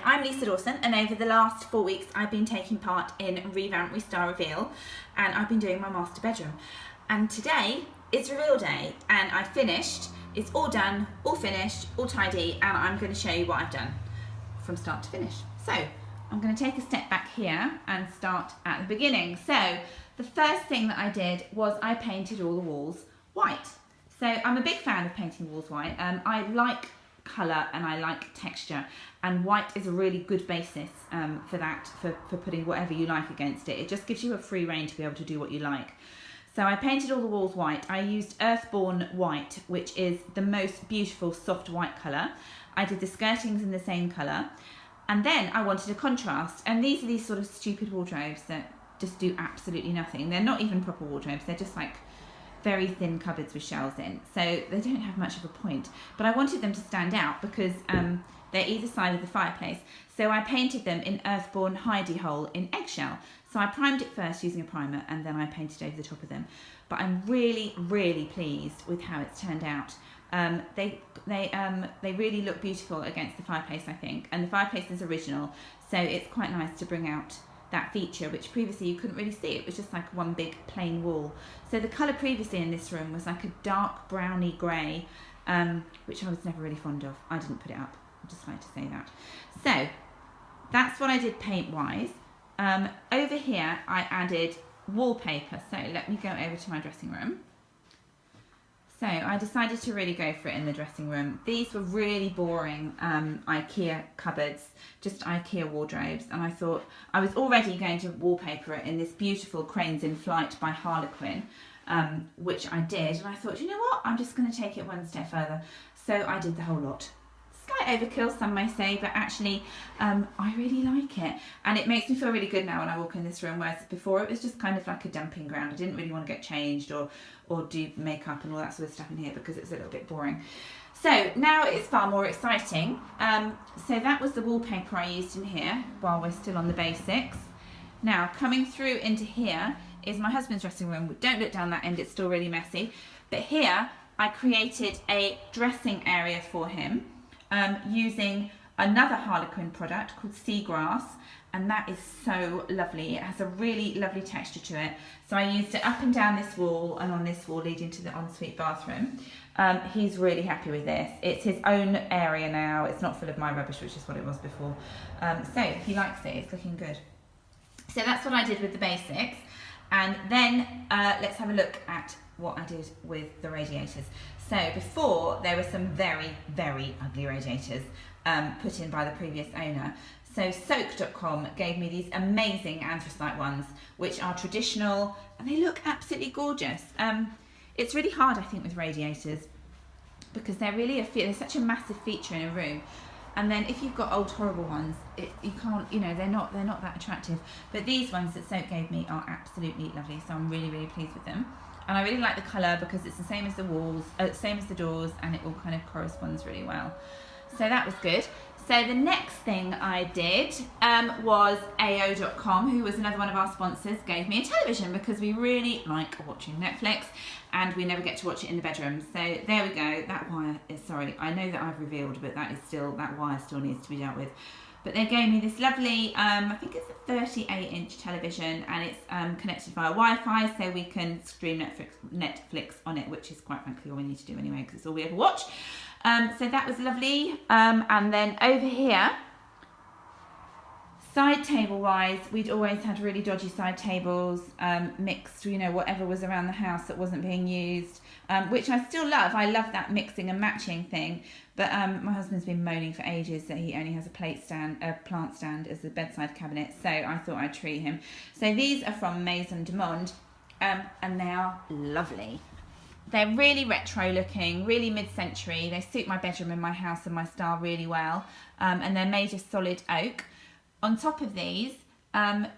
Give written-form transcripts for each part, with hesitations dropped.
I'm Lisa Dawson, and over the last 4 weeks I've been taking part in REVAMP, RESTYLE, REVEAL, and I've been doing my master bedroom. And today it's reveal day, and I finished. It's all done, all finished, all tidy, and I'm going to show you what I've done from start to finish. So I'm going to take a step back here and start at the beginning. So the first thing that I did was I painted all the walls white. So I'm a big fan of painting walls white. I like colour and I like texture, and white is a really good basis for that, for putting whatever you like against it. It just gives you a free rein to be able to do what you like. So I painted all the walls white. I used Earthborn White, which is the most beautiful soft white colour. I did the skirtings in the same colour, and then I wanted a contrast, and these are these sort of stupid wardrobes that just do absolutely nothing. They're not even proper wardrobes, they're just like very thin cupboards with shelves in, so they don't have much of a point, but I wanted them to stand out because they're either side of the fireplace. So I painted them in Earthborn Hidey Hole in eggshell. So I primed it first using a primer, and then I painted over the top of them. But I'm really, really pleased with how it's turned out. They really look beautiful against the fireplace, I think, and the fireplace is original, so it's quite nice to bring out that feature, which previously you couldn't really see. It was just like one big plain wall. So the colour previously in this room was like a dark browny grey, which I was never really fond of. I didn't put it up, I'd just like to say that. So that's what I did paint wise. Over here I added wallpaper, so let me go over to my dressing room. So I decided to really go for it in the dressing room. These were really boring IKEA cupboards, just IKEA wardrobes, and I thought I was already going to wallpaper it in this beautiful Cranes in Flight by Harlequin, which I did, and I thought, you know what, I'm just going to take it one step further. So I did the whole lot. Slight overkill, some may say, but actually I really like it, and it makes me feel really good now when I walk in this room, whereas before it was just kind of like a dumping ground. I didn't really want to get changed or do makeup and all that sort of stuff in here because it's a little bit boring. So now it's far more exciting. So that was the wallpaper I used in here while we're still on the basics. Now coming through into here is my husband's dressing room. Don't look down that end, it's still really messy, but here I created a dressing area for him using another Harlequin product called Seagrass, and that is so lovely. It has a really lovely texture to it. So I used it up and down this wall and on this wall leading to the ensuite bathroom. He's really happy with this. It's his own area now. It's not full of my rubbish, which is what it was before. So he likes it, it's looking good. So that's what I did with the basics. And then let's have a look at what I did with the radiators. So before, there were some very, very ugly radiators put in by the previous owner. So Soak.com gave me these amazing anthracite ones, which are traditional, and they look absolutely gorgeous. It's really hard, I think, with radiators because they're really they're such a massive feature in a room. And then if you've got old horrible ones, you can't, you know, they're not that attractive. But these ones that Soak gave me are absolutely lovely, so I'm really, really pleased with them. And I really like the colour because it's the same as the walls, same as the doors, and it all kind of corresponds really well. So that was good. So the next thing I did was AO.com, who was another one of our sponsors, gave me a television because we really like watching Netflix and we never get to watch it in the bedroom. So there we go. That wire is, sorry, I know that I've revealed, but that wire still needs to be dealt with. But they gave me this lovely, I think it's a 38-inch television, and it's connected via Wi-Fi, so we can stream Netflix on it, which is quite frankly all we need to do anyway, because it's all we ever watch. So that was lovely. And then over here, side table wise, we'd always had really dodgy side tables, mixed, you know, whatever was around the house that wasn't being used, which I still love. I love that mixing and matching thing. But my husband's been moaning for ages that he only has a plant stand as a bedside cabinet, so I thought I'd treat him. So these are from Maison du Monde, and they are lovely. They're really retro looking, really mid-century. They suit my bedroom and my house and my style really well, and they're made of solid oak. On top of these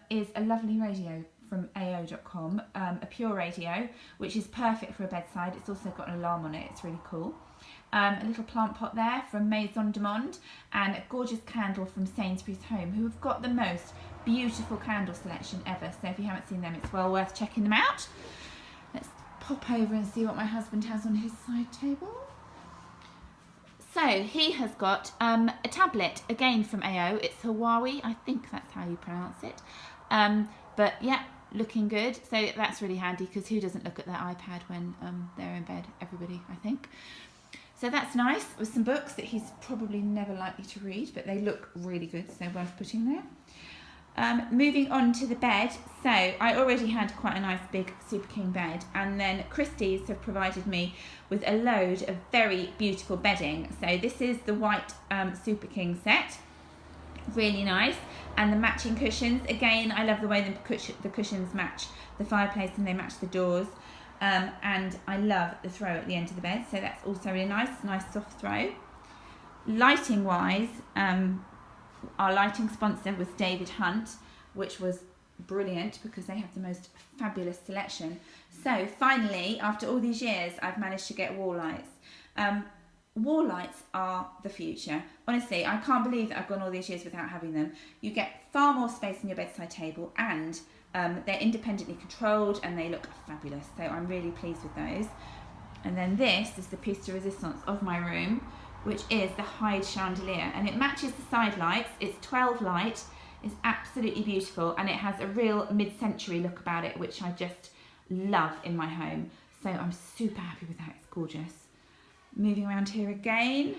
is a lovely radio from AO.com, a pure radio, which is perfect for a bedside. It's also got an alarm on it, it's really cool. A little plant pot there from Maison du Monde, and a gorgeous candle from Sainsbury's Home, who have got the most beautiful candle selection ever. So if you haven't seen them, it's well worth checking them out. Let's pop over and see what my husband has on his side table. So he has got a tablet, again from AO. It's Huawei, I think that's how you pronounce it. But yeah, looking good. So that's really handy, because who doesn't look at their iPad when they're in bed? Everybody, I think. So that's nice, with some books that he's probably never likely to read, but they look really good, so worth putting there. Moving on to the bed. So I already had quite a nice big Super King bed, and then Christie's have provided me with a load of very beautiful bedding. So this is the white Super King set, really nice, and the matching cushions. Again, I love the way the cushions match the fireplace and they match the doors. And I love the throw at the end of the bed, so that's also really nice soft throw. Lighting wise, our lighting sponsor was David Hunt, which was brilliant because they have the most fabulous selection. So finally, after all these years, I've managed to get wall lights. Wall lights are the future. Honestly, I can't believe that I've gone all these years without having them. You get far more space in your bedside table, and they're independently controlled and they look fabulous. So I'm really pleased with those. And then this is the piece de resistance of my room, which is the Hyde chandelier, and it matches the side lights. It's 12 light, it's absolutely beautiful, and it has a real mid-century look about it, which I just love in my home. So I'm super happy with that, it's gorgeous. Moving around here again,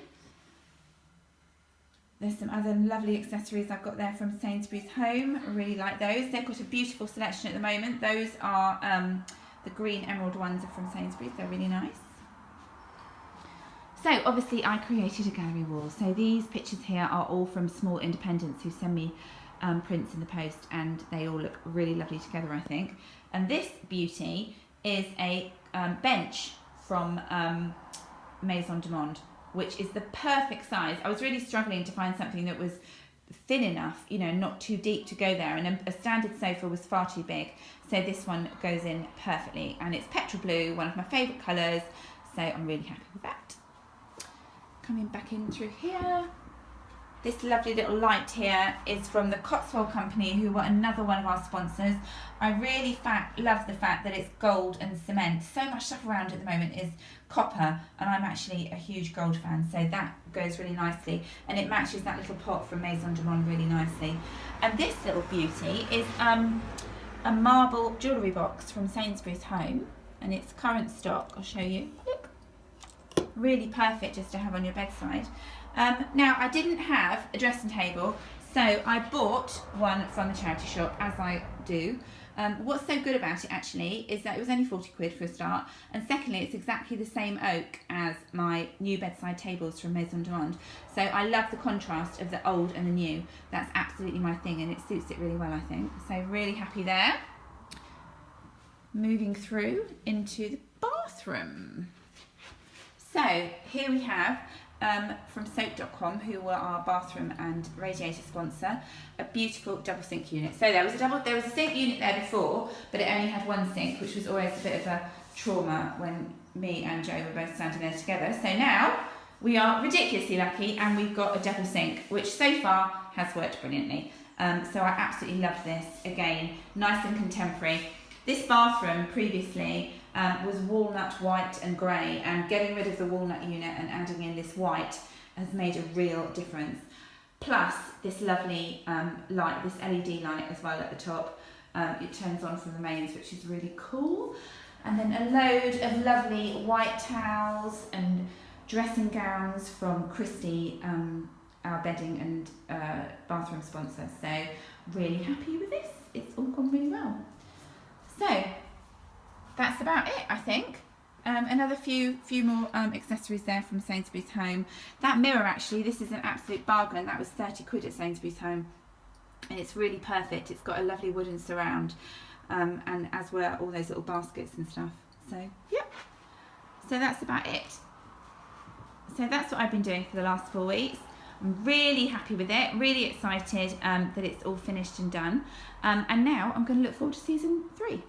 there's some other lovely accessories I've got there from Sainsbury's Home. I really like those. They've got a beautiful selection at the moment. Those are the green emerald ones are from Sainsbury's. They're really nice. So obviously I created a gallery wall. So these pictures here are all from small independents who send me prints in the post, and they all look really lovely together, I think. And this beauty is a bench from Maison du Monde, which is the perfect size. I was really struggling to find something that was thin enough, you know, not too deep to go there, and a standard sofa was far too big. So this one goes in perfectly, and it's petrol blue, one of my favourite colours, so I'm really happy with that. Coming back in through here, this lovely little light here is from the Cotswold Company, who were another one of our sponsors. I really love the fact that it's gold and cement. So much stuff around at the moment is copper, and I'm actually a huge gold fan, so that goes really nicely, and it matches that little pot from Maison du Monde really nicely. And this little beauty is a marble jewellery box from Sainsbury's Home, and it's current stock. I'll show you. Look, really perfect just to have on your bedside. Now, I didn't have a dressing table, so I bought one from the charity shop, as I do. What's so good about it actually is that it was only 40 quid for a start, and secondly it's exactly the same oak as my new bedside tables from Maison du Monde. So I love the contrast of the old and the new. That's absolutely my thing, and it suits it really well, I think. So really happy there. Moving through into the bathroom. So here we have from soap.com, who were our bathroom and radiator sponsor, a beautiful double sink unit. So there was a sink unit there before, but it only had one sink, which was always a bit of a trauma when me and Joe were both standing there together. So now we are ridiculously lucky, and we've got a double sink, which so far has worked brilliantly. So I absolutely love this. Again, nice and contemporary. This bathroom previously was walnut white and grey, and getting rid of the walnut unit and adding in this white has made a real difference. Plus this lovely light, this LED light as well at the top. It turns on from the mains, which is really cool. And then a load of lovely white towels and dressing gowns from Christie, our bedding and bathroom sponsor. So really happy with this. It's all gone really well. So that's about it, I think. Another few more accessories there from Sainsbury's Home. That mirror, actually, this is an absolute bargain. That was 30 quid at Sainsbury's Home, and it's really perfect. It's got a lovely wooden surround, and as were all those little baskets and stuff. So yeah, so that's about it. So that's what I've been doing for the last 4 weeks. I'm really happy with it, really excited that it's all finished and done, and now I'm going to look forward to season 3.